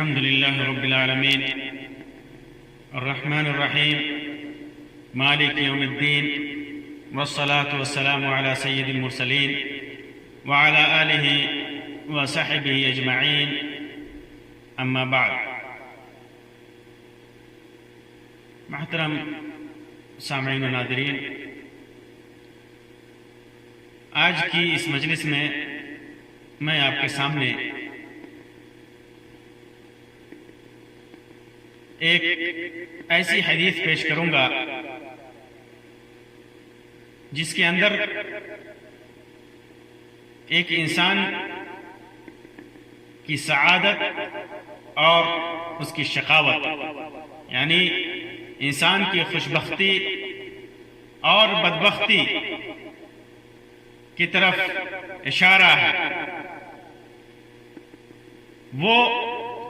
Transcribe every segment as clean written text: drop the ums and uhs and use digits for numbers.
الحمد لله رب العالمين الرحمن الرحيم مالك يوم الدين والصلاة والسلام على سيد المرسلين وعلى آله وصحبه أجمعين أما بعد. محترم سامعین و ناظرین، آج کی اس مجلس میں آپ کے سامنے ایک ایسی حدیث پیش کروں گا جس کے اندر ایک انسان کی سعادت اور اس کی شقاوت، یعنی انسان کی خوشبختی اور بدبختی کی طرف اشارہ ہے. وہ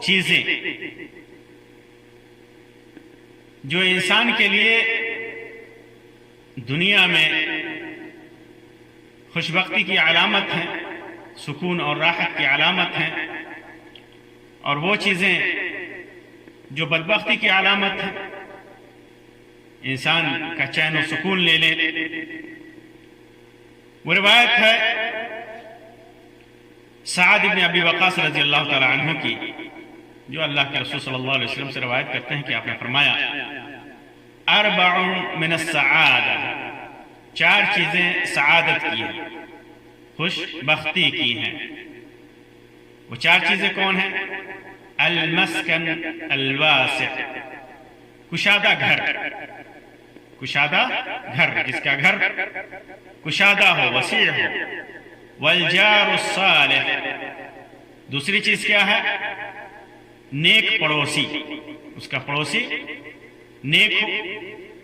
چیزیں جو انسان کے لیے دنیا میں خوشبختی کی علامت ہیں، سکون اور راحت کی علامت ہیں، اور وہ چیزیں جو بدبختی کی علامت ہیں، انسان کا چین و سکون لے لیں. وہ روایت ہے سعد بن ابی وقاص رضی اللہ تعالی عنہ کی، جو اللہ کے رسول صلی اللہ علیہ وسلم سے روایت کرتے ہیں کہ آپ نے فرمایا اربع من السعادہ، چار چیزیں سعادت کی ہیں، خوش بختی کی ہیں. وہ چار چیزیں کون ہیں؟ المسکن الواسع، کشادہ گھر، کشادہ گھر، جس کا گھر کشادہ ہو، وسیع ہو. والجار الصالح، دوسری چیز کیا ہے؟ نیک پڑوسی، اس کا پڑوسی نیک ہو،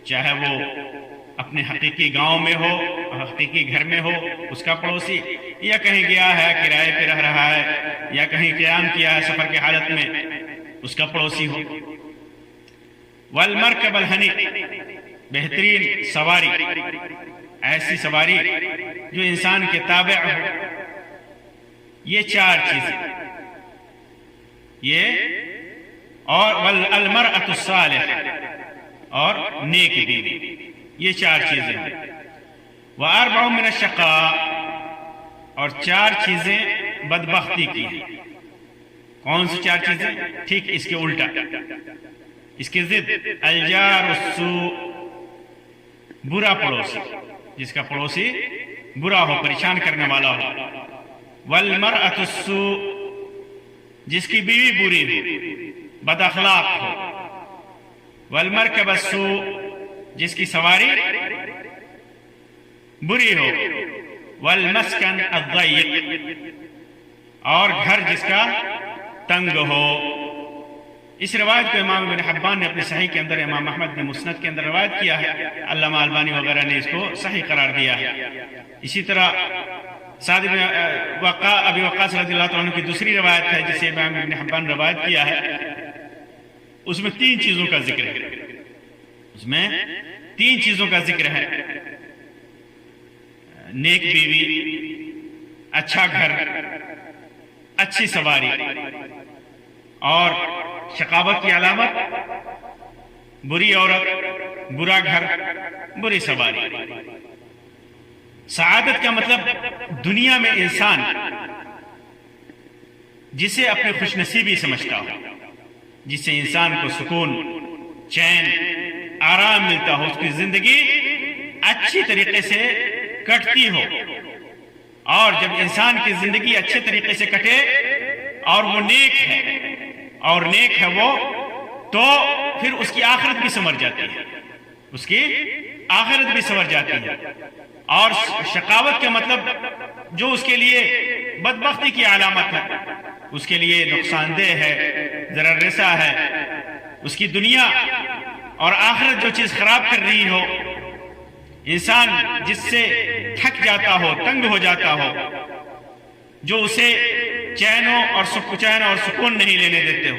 چاہے وہ اپنے حقیقی گاؤں میں ہو، حقیقی گھر میں ہو اس کا پڑوسی، یا کہیں گیا ہے کرائے پہ رہ رہا ہے، یا کہیں قیام کیا ہے سفر کی حالت میں، اس کا پڑوسی ہو. والمرکب الحنی، بہترین سواری، ایسی سواری جو انسان کے تابع ہو. یہ چار چیزیں، یہ اور والمرأة الصالح، اور نیک بیوی، یہ چار چیزیں ہیں. واربع من الشقاء، اور چار چیزیں بدبختی کی ہیں. کون سی چار چیزیں؟ ٹھیک اس کے الٹا، اس کے ضد. الجار السوء، برا پڑوسی، جس کا پڑوسی برا ہو، پریشان کرنے والا ہو. والمرأة السوء، جس کی بیوی بری ہو، بد اخلاق ہو. والمرکب السوء، جس کی سواری بری ہو. والمسکن الضیق، اور گھر جس کا تنگ ہو. اس روایت کو امام ابن حبان نے اپنے صحیح کے اندر، امام احمد نے مسند کے اندر روایت کیا ہے، علامہ البانی وغیرہ نے اس کو صحیح قرار دیا ہے. اسی طرح سعد بن ابی وقاص رضی اللہ عنہ کی دوسری روایت ہے جسے امام ابن حبان روایت کیا ہے، اس میں تین چیزوں کا ذکر ہے. اس میں تین چیزوں کا ذکر ہے: نیک بیوی، اچھا گھر، اچھی سواری. اور شقاوت کی علامت بری عورت، برا گھر، بری سواری. سعادت کا مطلب دنیا میں انسان جسے اپنی خوش نصیبی سمجھتا ہو، جس سے انسان کو سکون، چین، آرام ملتا ہو، اس کی زندگی اچھی طریقے سے کٹتی ہو. اور جب انسان کی زندگی اچھے طریقے سے کٹے اور وہ نیک ہے، اور نیک ہے وہ، تو پھر اس کی آخرت بھی سنور جاتی ہے، اس کی آخرت بھی سنور جاتی ہے. اور شقاوت کا مطلب جو اس کے لیے بدبختی کی علامت ہے، اس کے لیے نقصان دہ ہے، ضرر رسا ہے. اس کی دنیا اور آخرت جو چیز خراب کر رہی ہو، انسان جس سے تھک جاتا ہو، تنگ ہو جاتا ہو، جو اسے چین اور سکون نہیں لینے دیتے ہو،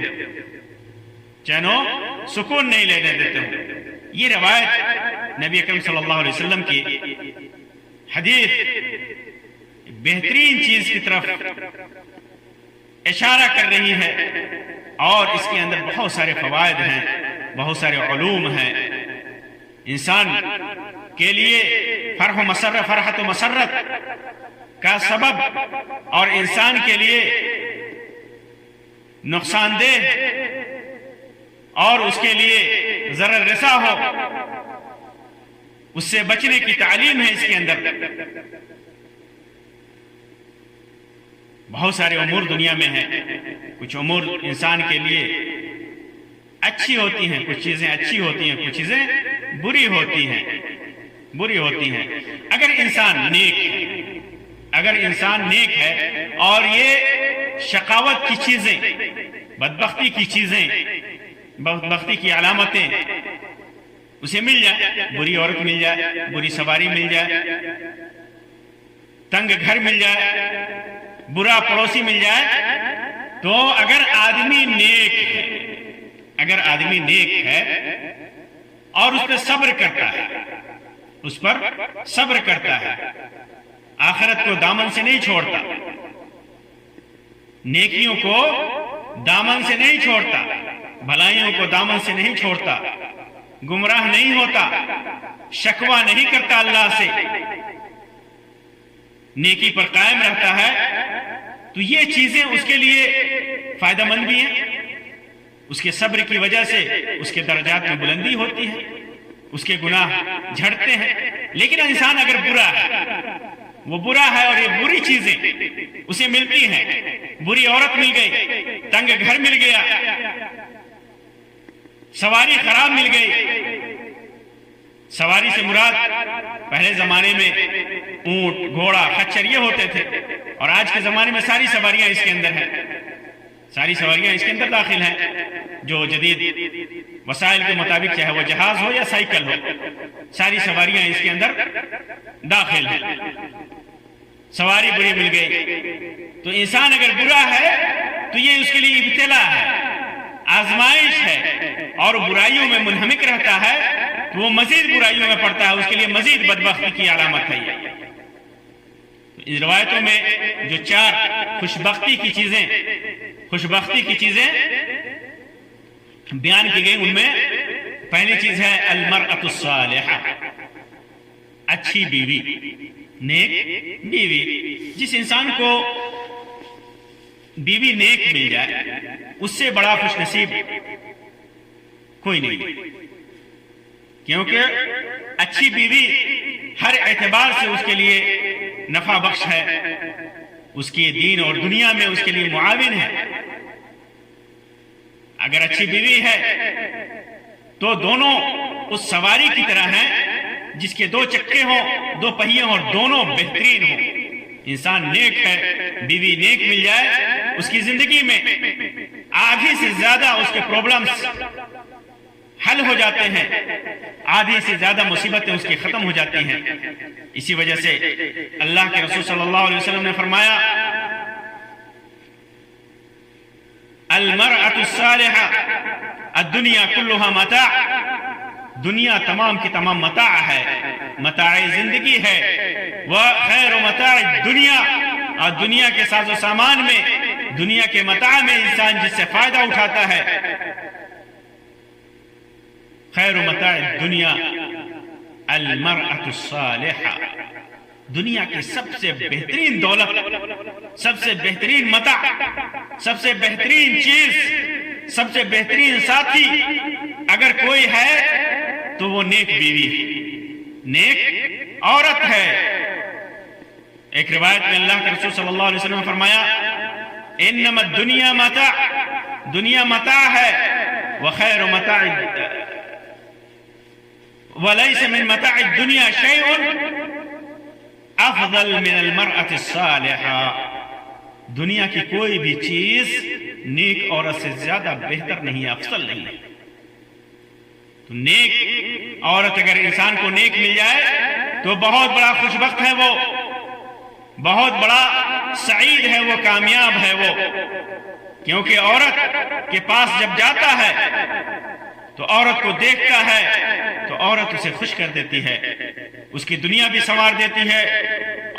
چین و سکون نہیں لینے دیتے ہو. یہ روایت نبی اکرم صلی اللہ علیہ وسلم کی حدیث بہترین چیز کی طرف اشارہ کر رہی ہے اور اس کے اندر بہت سارے فوائد ہیں، بہت سارے علوم ہیں۔ انسان کے لیے فرحت و مسرت کا سبب اور انسان کے لیے نقصان دہ اور اس کے لیے ضرر رسا ہو، اس سے بچنے کی تعلیم ہے اس کے اندر۔ بہت سارے امور دنیا میں ہیں، کچھ امور انسان کے لیے اچھی ہوتی ہیں، کچھ چیزیں اچھی ہوتی ہیں، کچھ چیزیں بری ہوتی ہیں۔ اگر انسان نیک ہے اور یہ شقاوت کی چیزیں، بدبختی کی چیزیں، بدبختی کی علامتیں اسے مل جائے، بری عورت مل جائے، بری سواری مل جائے، تنگ گھر مل جائے، برا پڑوسی مل جائے، تو اگر آدمی نیک ہے اور اس پر صبر کرتا ہے، آخرت کو دامن سے نہیں چھوڑتا، نیکیوں کو دامن سے نہیں چھوڑتا، بھلائیوں کو دامن سے نہیں چھوڑتا، گمراہ نہیں ہوتا، شکوہ نہیں کرتا اللہ سے، نیکی پر قائم رہتا ہے، تو یہ چیزیں اس کے لیے فائدہ مند بھی ہیں۔ اس کے صبر کی وجہ سے اس کے درجات میں بلندی ہوتی ہے، اس کے گناہ جھڑتے ہیں۔ لیکن انسان اگر وہ برا ہے اور یہ بری چیزیں اسے ملتی ہیں، بری عورت مل گئی، تنگ گھر مل گیا، سواری خراب مل گئی۔ سواری سے مراد پہلے زمانے میں اونٹ، گھوڑا، خچر یہ ہوتے تھے، اور آج کے زمانے میں ساری سواریاں اس کے اندر ہیں، ساری سواریاں اس کے اندر داخل ہیں، جو جدید وسائل کے مطابق، چاہے وہ جہاز ہو یا سائیکل ہو، ساری سواریاں اس کے اندر داخل ہیں۔ سواری بری مل گئی تو انسان اگر برا ہے تو یہ اس کے لیے ابتلا ہے، آزمائش ہے، اور برائیوں میں منہمک رہتا ہے تو وہ مزید برائیوں میں پڑتا ہے، اس کے لیے مزید بدبختی کی علامت ہے یہ۔ ان روایتوں میں جو 4 خوشبختی کی چیزیں بیان کی گئی، ان میں پہلی چیز ہے المرأة الصالحہ، اچھی بیوی، نیک بیوی۔ جس انسان کو بیوی نیک مل جائے اس سے بڑا خوش نصیب کوئی نہیں، کیونکہ اچھی بیوی ہر اعتبار سے اس کے لیے نفع بخش ہے، اس کی دین اور دنیا میں اس کے لیے معاون ہے۔ اگر اچھی بیوی ہے تو دونوں اس سواری کی طرح ہیں جس کے 2 چکے ہوں، 2 پہیے ہوں، اور دونوں بہترین ہوں۔ انسان نیک ہے، بیوی نیک مل جائے، اس کی زندگی میں آدھی سے زیادہ اس کے پرابلمز حل ہو جاتے ہیں، آدھی سے زیادہ مصیبتیں اس کی ختم ہو جاتی ہیں۔ اسی وجہ سے اللہ کے رسول صلی اللہ علیہ وسلم نے فرمایا، المرأة الصالحة الدنیا کلها متاع، دنیا تمام کی تمام متاع ہے، متاع زندگی ہے، وخیر متاع الدنیا، اور دنیا کے ساز و سامان میں، دنیا کے متاع میں انسان جس سے فائدہ اٹھاتا ہے، خیر متاع الدنیا المرأة الصالحہ، دنیا کی سب سے بہترین دولت، سب سے بہترین متاع، سب سے بہترین چیز، سب سے بہترین ساتھی اگر کوئی ہے تو وہ نیک بیوی ہے، نیک عورت ہے۔ ایک روایت میں اللہ کے رسول صلی اللہ علیہ وسلم نے فرمایا، انما الدنیا متاع، دنیا متاع ہے، وخیر متاع ولیس من متاع الدنیا شیء افضل من المرأة الصالحہ، دنیا کی کوئی بھی چیز نیک عورت سے زیادہ بہتر نہیں، افضل نہیں ہے۔ تو نیک عورت اگر انسان کو نیک مل جائے تو بہت بڑا خوش بخت ہے وہ، بہت بڑا سعید ہے وہ، کامیاب ہے وہ، کیونکہ عورت کے پاس جب جاتا ہے تو عورت کو دیکھتا ہے تو عورت اسے خوش کر دیتی ہے، اس کی دنیا بھی سنوار دیتی ہے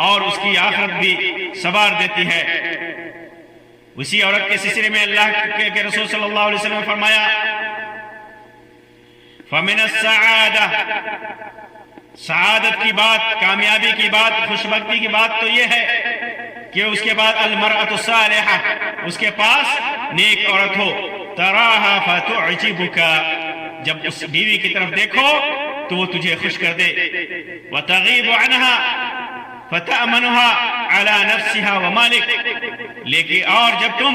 اور اس کی آخرت بھی سنوار دیتی ہے۔ اسی عورت کے سلسلے میں اللہ کے رسول صلی اللہ علیہ وسلم نے فرمایا فَمِنَ السَّعَادَةِ، سعادت کی بات، کامیابی کی بات، خوشبختی کی بات تو یہ ہے کہ اس کے بعد المرأة الصالحہ، اس کے پاس نیک عورت ہو، تراہا فتعجبک، جب اس بیوی کی طرف دیکھو تو وہ تجھے خوش کر دے، وتغیب عنها فتأمنها على نفسها ومالک، لیکن اور جب تم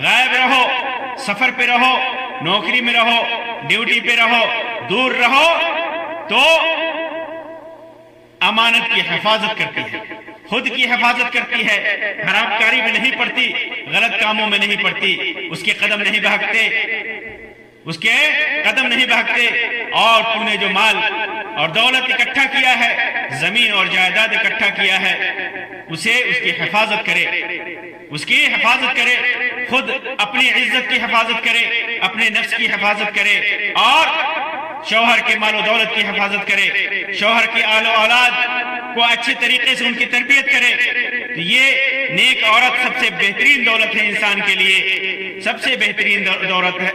غائب رہو، سفر پہ رہو، نوکری میں رہو، ڈیوٹی پہ رہو، دور رہو، تو امانت کی حفاظت کرتی ہے، خود کی حفاظت کرتی ہے، حرام کاری میں نہیں پڑتی، غلط کاموں میں نہیں پڑتی، اس کے قدم نہیں بہکتے، اس کے قدم نہیں بہکتے، اور تو نے جو مال اور دولت اکٹھا کیا ہے، زمین اور جائیداد اکٹھا کیا ہے، اسے اس کی حفاظت کرے، اس کی حفاظت کرے، خود اپنی عزت کی حفاظت کرے، اپنے نفس کی حفاظت کرے، اور شوہر کے مال و دولت کی حفاظت کرے، شوہر کی آل و اولاد کو اچھے طریقے سے ان کی تربیت کرے، تو یہ نیک عورت سب سے بہترین دولت ہے انسان کے لیے، سب سے بہترین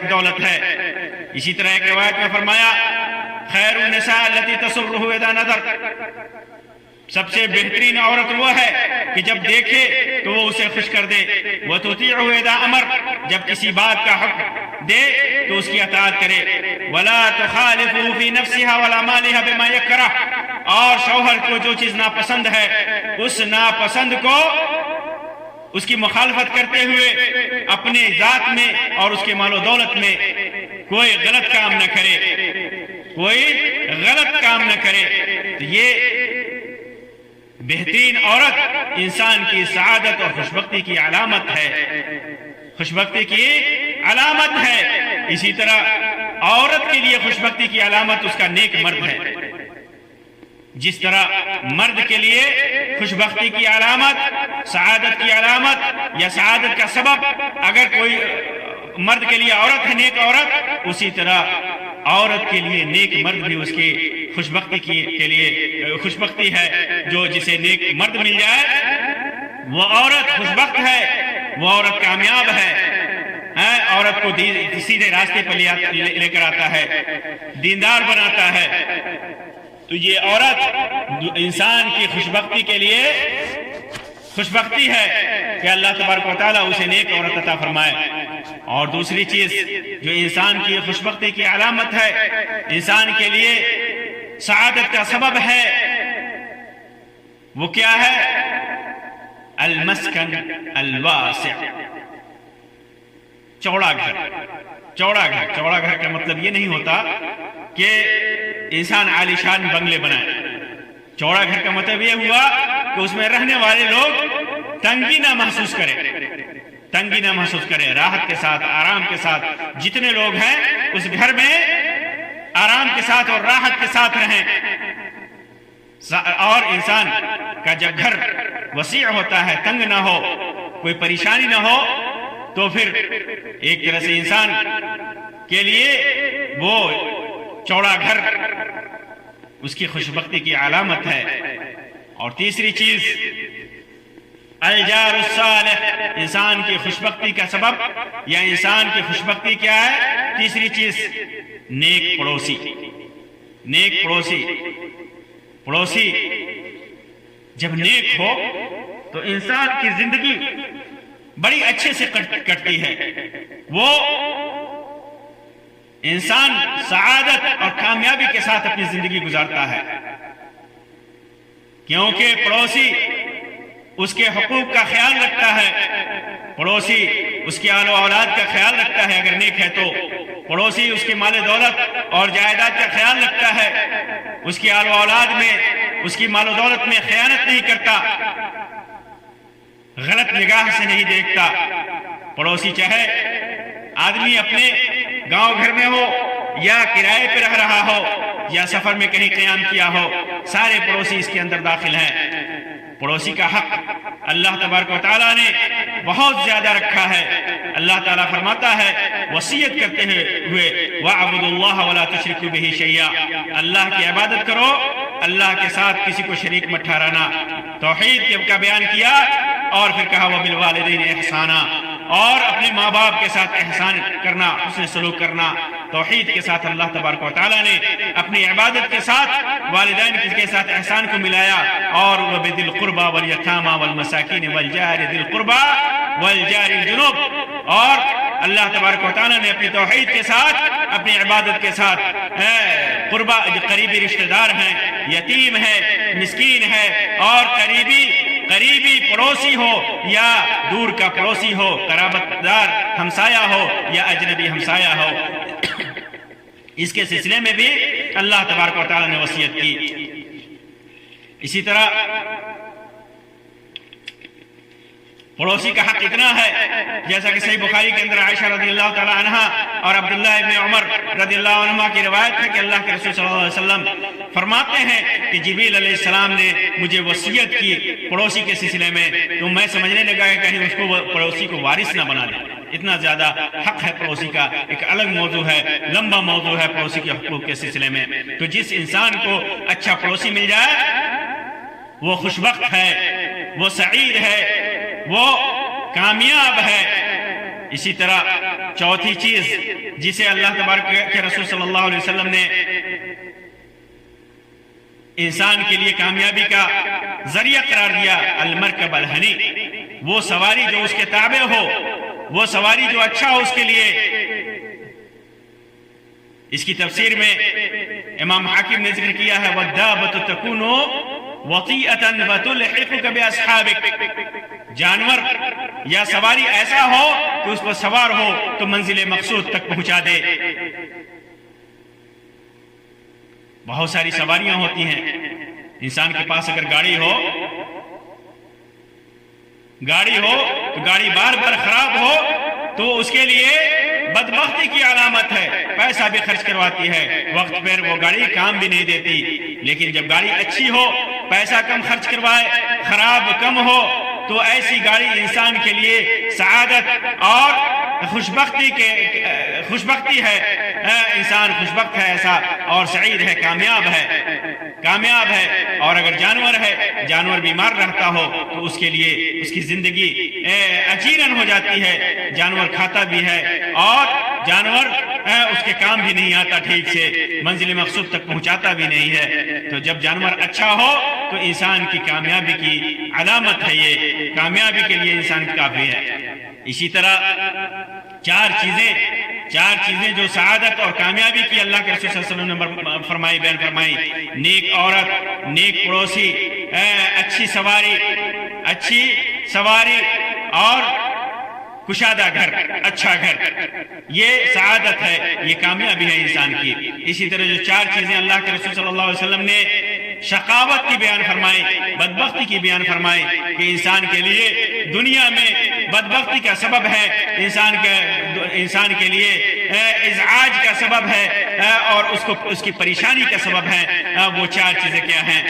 دولت ہے۔ اسی طرح ایک روایت میں فرمایا خیر النساء التي تسره اذا نظر، سب سے بہترین عورت وہ ہے کہ جب دیکھے تو وہ اسے خوش کر دے، وتطيعه اذا امر، جب کسی بات کا حکم دے تو اس کی اطاعت کرے، ولا تخالفه في نفسها ولا مالها بما يكره، اور شوہر کو جو چیز ناپسند ہے اس ناپسند کو اس کی مخالفت کرتے ہوئے اپنے ذات میں اور اس کے مال و دولت میں کوئی غلط کام نہ کرے، کوئی غلط کام نہ کرے۔ تو یہ بہترین عورت انسان کی سعادت اور خوشبختی کی علامت ہے، خوشبختی کی علامت ہے۔ اسی طرح عورت کے لیے خوشبختی کی علامت اس کا نیک مرد ہے، جس طرح مرد کے لیے خوشبختی کی علامت، سعادت کی علامت یا سعادت کا سبب اگر کوئی مرد کے لیے عورت ہے، نیک عورت، اسی طرح عورت کے لیے نیک مرد بھی اس کی خوشبختی کے لیے خوشبختی ہے۔ جو جسے نیک مرد مل جائے وہ عورت خوشبخت ہے، وہ عورت کامیاب ہے، عورت کو سیدھے راستے پر لے کر آتا ہے، دیندار بناتا ہے۔ تو یہ عورت انسان کی خوشبختی کے لیے خوشبختی ہے کہ اللہ تبارک و تعالیٰ اسے نیک عورت عطا فرمائے۔ اور دوسری چیز جو انسان کی خوشبختی کی علامت ہے، انسان کے لیے سعادت کا سبب ہے، وہ کیا ہے؟ المسکن الواسع، چوڑا گھر۔ چوڑا گھر، چوڑا گھر کا مطلب یہ نہیں ہوتا کہ انسان عالیشان بنگلے بنائے۔ چوڑا گھر کا مطلب یہ ہوا کہ اس میں رہنے والے لوگ تنگی نہ محسوس کریں، تنگی نہ محسوس کریں، راحت کے ساتھ، آرام کے ساتھ جتنے لوگ ہیں اس گھر میں آرام کے ساتھ اور راحت کے ساتھ رہیں۔ اور انسان کا جب گھر وسیع ہوتا ہے، تنگ نہ ہو، کوئی پریشانی نہ ہو، تو پھر ایک طرح سے انسان کے لیے وہ چوڑا گھر اس کی خوشبختی کی علامت ہے۔ اور تیسری چیز الجار الصالح، انسان کی خوشبختی کا سبب یا انسان کی خوشبختی کیا ہے؟ تیسری چیز نیک پڑوسی۔ نیک پڑوسی، پڑوسی جب نیک ہو تو انسان کی زندگی بڑی اچھے سے کٹتی ہے، وہ انسان سعادت اور کامیابی کے ساتھ اپنی زندگی گزارتا ہے، کیونکہ پڑوسی اس کے حقوق کا خیال رکھتا ہے، پڑوسی اس کی آل و اولاد کا خیال رکھتا ہے اگر نیک ہے تو، پڑوسی اس کی مال دولت اور جائیداد کا خیال رکھتا ہے، اس کی آل و اولاد میں، اس کی مال و دولت میں خیانت نہیں کرتا، غلط نگاہ سے نہیں دیکھتا۔ پڑوسی چاہے آدمی اپنے گاؤں گھر میں ہو یا کرائے پہ رہ رہا ہو یا سفر میں کہیں قیام کیا ہو، سارے پڑوسی اس کے اندر داخل ہیں۔ پڑوسی کا حق اللہ تبارک و تعالیٰ نے بہت زیادہ رکھا ہے۔ اللہ تعالیٰ فرماتا ہے وصیت کرتے ہوئے وَاعْبُدُوا اللَّهَ وَلَا تُشْرِكُوا بِهِ شَيْئًا، اللہ کی عبادت کرو، اللہ کے ساتھ کسی کو شریک مت ٹھہرانا۔ توحید کا بیان کیا اور پھر کہا وَبِالْوَالِدَيْنِ إِحْسَانًا، اور اپنے ماں باپ کے ساتھ احسان کرنا، حسن سلوک کرنا، توحید کے ساتھ اللہ تبارک و تعالیٰ نے اپنی عبادت کے ساتھ والدین کے ساتھ احسان کو ملایا، اور وَبِذِي الْقُرْبَى وَالْيَتَامَى وَالْمَسَاكِينِ وَالْجَارِ ذِي الْقُرْبَى وَالْجَارِ الْجُنُوبِ، اور اللہ تبارک و تعالیٰ نے اپنی توحید کے ساتھ، اپنی عبادت کے ساتھ قربا جو قریبی رشتہ دار ہیں، یتیم ہے، مسکین ہے، اور قریبی پڑوسی ہو یا دور کا پڑوسی ہو، قرابت دار ہمسایہ ہو یا اجنبی ہمسایہ ہو، اس کے سلسلے میں بھی اللہ تبارک و تعالیٰ نے وصیت کی۔ اسی طرح پڑوسی کا حق اتنا ہے، جیسا کہ صحیح بخاری کے اندر عائشہ رضی اللہ تعالی عنہ اور عبداللہ ابن عمر رضی اللہ عنہما کی روایت ہے کہ اللہ کے رسول صلی اللہ علیہ وسلم فرماتے ہیں کہ جبریل علیہ السلام نے مجھے وصیت کی پڑوسی کے سلسلے میں، تو میں سمجھنے لگا کہ کہیں اس کو پڑوسی کو وارث نہ بنا دیں، اتنا زیادہ حق ہے پڑوسی کا، ایک الگ موضوع ہے، لمبا موضوع ہے پڑوسی کے حقوق کے سلسلے میں۔ تو جس انسان کو اچھا پڑوسی مل جائے وہ خوشبخت ہے، وہ سعید ہے، وہ کامیاب ہے۔ اسی طرح چوتھی چیز جسے اللہ تبارک کے رسول صلی اللہ علیہ وسلم نے انسان کے لیے کامیابی کا ذریعہ قرار دیا، المرکب الہنی، وہ سواری جو اس کے تابع ہو، وہ سواری جو اچھا ہو اس کے لیے۔ اس کی تفسیر میں امام حاکم نے ذکر کیا ہے وَالدَّابَةُ تَكُونُ وَطِيئَةً وَتُلْحِقُكَ بِأَصْحَابِكَ، جانور یا سواری ایسا ہو کہ اس پر سوار ہو تو منزل مقصود تک پہنچا دے۔ بہت ساری سواریاں ہوتی ہیں، انسان کے پاس اگر گاڑی ہو تو گاڑی بار بار خراب ہو تو اس کے لیے بدبختی کی علامت ہے، پیسہ بھی خرچ کرواتی ہے، وقت پر وہ گاڑی کام بھی نہیں دیتی۔ لیکن جب گاڑی اچھی ہو، پیسہ کم خرچ کروائے، خراب کم ہو، تو ایسی گاڑی انسان کے لیے سعادت اور خوشبختی ہے، انسان خوشبخت ہے ایسا، اور سعید ہے، کامیاب ہے۔ اور اگر جانور بیمار رہتا ہو تو اس کے لیے اس کی زندگی اجیرن ہو جاتی ہے، جانور کھاتا بھی ہے اور جانور اس کے کام بھی نہیں آتا، ٹھیک سے منزل مقصود تک پہنچاتا بھی نہیں ہے۔ تو جب جانور اچھا ہو تو انسان کی کامیابی کی علامت ہے، یہ کامیابی کے لیے انسان کافی ہے۔ اسی طرح چار چیزیں جو سعادت اور کامیابی کی اللہ کے رسول صلی اللہ علیہ وسلم نے بیان فرمائی، نیک عورت، نیک پڑوسی، اچھی سواری اور کشادہ گھر، اچھا گھر، یہ سعادت ہے، یہ کامیابی ہے انسان کی۔ اسی طرح جو چار چیزیں اللہ کے رسول صلی اللہ علیہ وسلم نے شقاوت کی بیان فرمائی، بدبختی کی بیان فرمائی، کہ انسان کے لیے دنیا میں بدبختی کا سبب ہے، انسان کے لیے ازعاج کا سبب ہے، اور اس کی پریشانی کا سبب ہے۔ وہ چار چیزیں کیا ہیں؟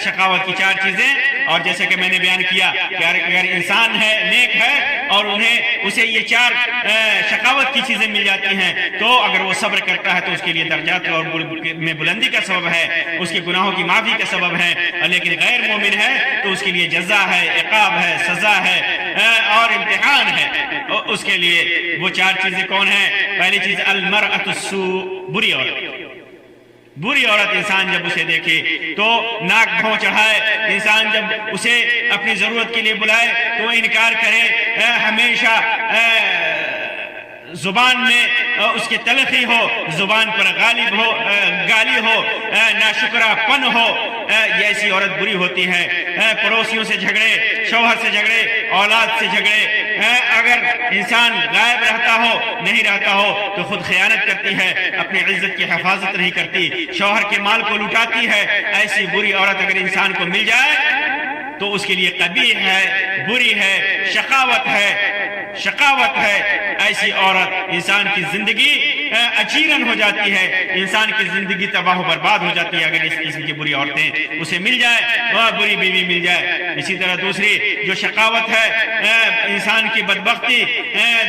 شقاوت کی چار چیزیں، اور جیسے کہ میں نے بیان کیا کہ اگر انسان ہے، نیک ہے، اور اسے یہ چار شقاوت کی چیزیں مل جاتی ہیں، تو اگر وہ صبر کرتا ہے تو اس کے لیے درجات اور میں بلندی کا سبب ہے، اس کے گناہوں کی معافی کا سبب ہے۔ لیکن غیر مومن ہے تو اس کے لیے جزا ہے، عقاب ہے، سزا ہے اور امتحان ہے۔ اس کے لیے وہ چار چیزیں کون ہیں؟ پہلی چیز المرأۃ السوء، بری عورت انسان جب اسے دیکھے تو ناک بھوں چڑھائے، انسان جب اسے اپنی ضرورت کے لیے بلائے تو انکار کرے، ہمیشہ زبان میں اس کی تلخی ہو، زبان پر گالی ہو، ناشکرہ پن ہو، یہ ایسی عورت بری ہوتی ہے۔ پڑوسیوں سے جھگڑے، شوہر سے جھگڑے، اولاد سے جھگڑے، اگر انسان غائب نہیں رہتا ہو تو خود خیانت کرتی ہے، اپنی عزت کی حفاظت نہیں کرتی، شوہر کے مال کو لوٹاتی ہے۔ ایسی بری عورت اگر انسان کو مل جائے تو اس کے لیے قبیح ہے، بری ہے، شقاوت ہے۔ ایسی عورت انسان کی زندگی اچیرن ہو جاتی ہے، انسان کی زندگی تباہ و برباد ہو جاتی ہے اگر اس قسم کی بری عورتیں اسے مل جائے، وہ بری بیوی مل جائے۔ اسی طرح دوسری جو شقاوت ہے انسان کی بدبختی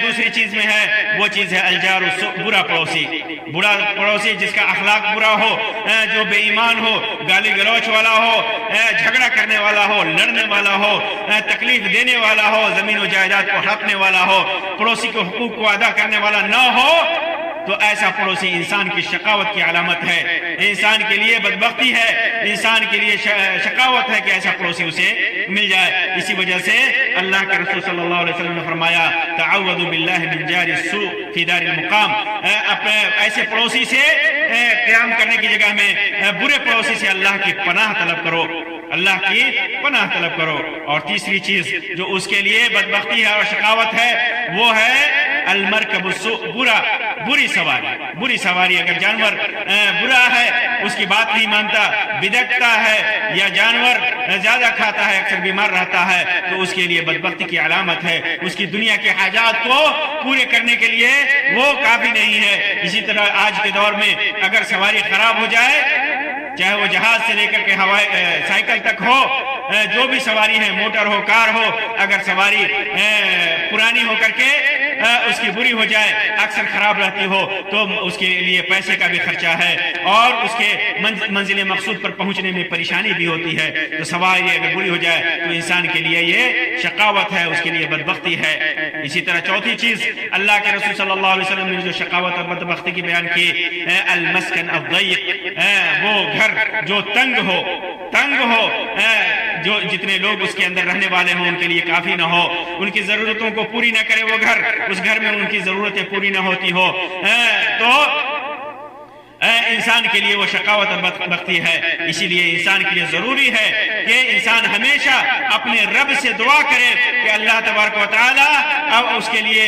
دوسری چیز میں ہے، وہ چیز ہے الجار السوء، برا پڑوسی، برا پڑوسی جس کا اخلاق برا ہو، جو بے ایمان ہو، گالی گلوچ والا ہو، جھگڑا کرنے والا ہو، لڑنے والا ہو، تکلیف دینے والا ہو، زمین و جائیداد کو ہڑپنے والا ہو، پڑوسی کے حقوق کو ادا کرنے والا نہ ہو، تو ایسا پڑوسی انسان کی شقاوت کی علامت ہے، انسان کے لیے بدبختی ہے، انسان کے لیے شقاوت ہے کہ ایسا پڑوسی اسے مل جائے۔ اسی وجہ سے اللہ کے رسول صلی اللہ علیہ وسلم نے فرمایا تعوذوا باللہ من جار السوء فی دار المقام، اپنے ایسے پڑوسی سے قیام کرنے کی جگہ میں برے پڑوسی سے اللہ کی پناہ طلب کرو، اللہ کی پناہ طلب کرو۔ اور تیسری چیز جو اس کے لیے بدبختی ہے اور شقاوت ہے وہ ہے المرکب السوء، بری سواری، بری سواری۔ اگر جانور برا ہے، اس کی بات نہیں مانتا، بدکتا ہے، یا جانور زیادہ کھاتا ہے، اکثر بیمار رہتا ہے، تو اس کے لیے بدبختی کی علامت ہے، اس کی دنیا کے حاجات کو پورے کرنے کے لیے وہ کافی نہیں ہے۔ اسی طرح آج کے دور میں اگر سواری خراب ہو جائے، چاہے وہ جہاز سے لے کر کے سائیکل تک ہو، جو بھی سواری ہے، موٹر ہو، کار ہو، اگر سواری پرانی ہو کر کے اس کی بری ہو جائے، اکثر خراب رہتی ہو، تو اس کے لیے پیسے کا بھی خرچہ ہے اور اس کے منزل مقصود پر پہنچنے میں پریشانی بھی ہوتی ہے۔ تو سواری اگر بری ہو جائے تو انسان کے لیے یہ شقاوت ہے، اس کے لیے بدبختی ہے۔ اسی طرح چوتھی چیز اللہ کے رسول صلی اللہ علیہ وسلم نے جو شقاوت اور بدبختی کی بیان کی، المسکن الضیق، وہ گھر جو تنگ ہو، جو جتنے لوگ اس کے اندر رہنے والے ہوں ان کے لیے کافی نہ ہو، ان کی ضرورتوں کو پوری نہ کرے وہ گھر، اس گھر میں ان کی ضرورتیں پوری نہ ہوتی ہو، تو انسان کے لیے وہ شقاوت اور بدبختی ہے۔ اسی لیے انسان کے لیے ضروری ہے کہ انسان ہمیشہ اپنے رب سے دعا کرے کہ اللہ تبارک و تعالی اب اس کے لیے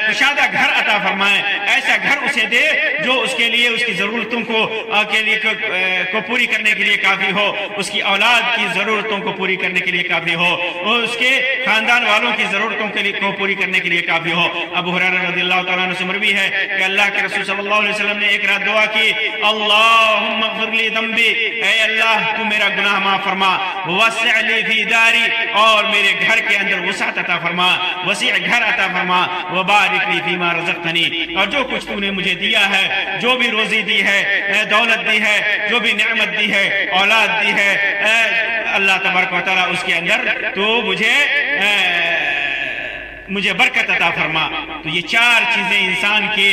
کشادہ گھر عطا فرمائے، ایسا گھر اسے دے جو اس کے لیے اس کی ضرورتوں کو پوری کرنے کے لیے کافی ہو، اس کی اولاد کی ضرورتوں کو پوری کرنے کے لیے کافی ہو، اور اس کے خاندان والوں کی ضرورتوں کو پوری کرنے کے لیے کافی ہو۔ ابو ہریرہ رضی اللہ تعالیٰ عنہ سے مروی ہے کہ اللہ کے رسول صلی اللہ علیہ وسلم نے ایک رات دعا کی، اللہم اغفر لی ذنبی، اے اللہ تو میرا گناہ معاف فرما، وسع لی فی داری، اور میرے گھر کے اندر وسعت عطا فرما، وسیع گھر عطا فرما، وبارک لی فیما رزقتنی، اور جو کچھ تو نے مجھے دیا ہے، جو بھی روزی دی ہے، دولت دی ہے، جو بھی نعمت دی ہے، اولاد دی ہے، اللہ تبارک و تعالیٰ اس کے اندر تو مجھے برکت عطا فرما۔ تو یہ چار چیزیں انسان کی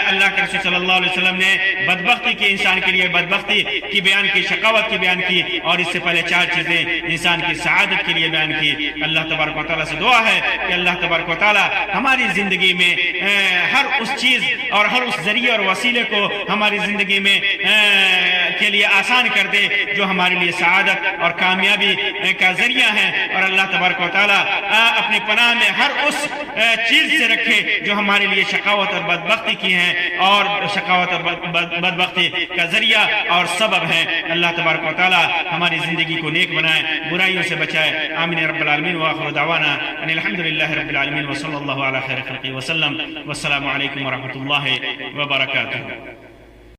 اللہ کے رسول صلی اللہ علیہ وسلم نے بدبختی کی، انسان کے لیے بدبختی کی بیان کی، شقاوت کی بیان کی، اور اس سے پہلے چار چیزیں انسان کی سعادت کے لیے بیان کی۔ اللہ تبارک و تعالیٰ سے دعا ہے کہ اللہ تبارک و تعالیٰ ہماری زندگی میں ہر اس چیز اور ہر اس ذریعے اور وسیلے کو ہماری زندگی میں کے لیے آسان کر دے جو ہمارے لیے سعادت اور کامیابی کا ذریعہ ہے، اور اللہ تبارک و تعالیٰ اپنی پناہ میں ہر اس چیز سے رکھے جو ہمارے لیے شقاوت اور بدبختی کی ہیں، اور شقاوت اور بدبختی کا ذریعہ اور سبب ہے۔ اللہ تبارک و تعالی ہماری زندگی کو نیک بنائے، برائیوں سے بچائے۔ آمین رب العالمین، وآخر دعوانا ان الحمدللہ رب العالمین، وصلی اللہ علی خیر خلقہ وسلم، والسلام علیکم ورحمۃ اللہ وبرکاتہ۔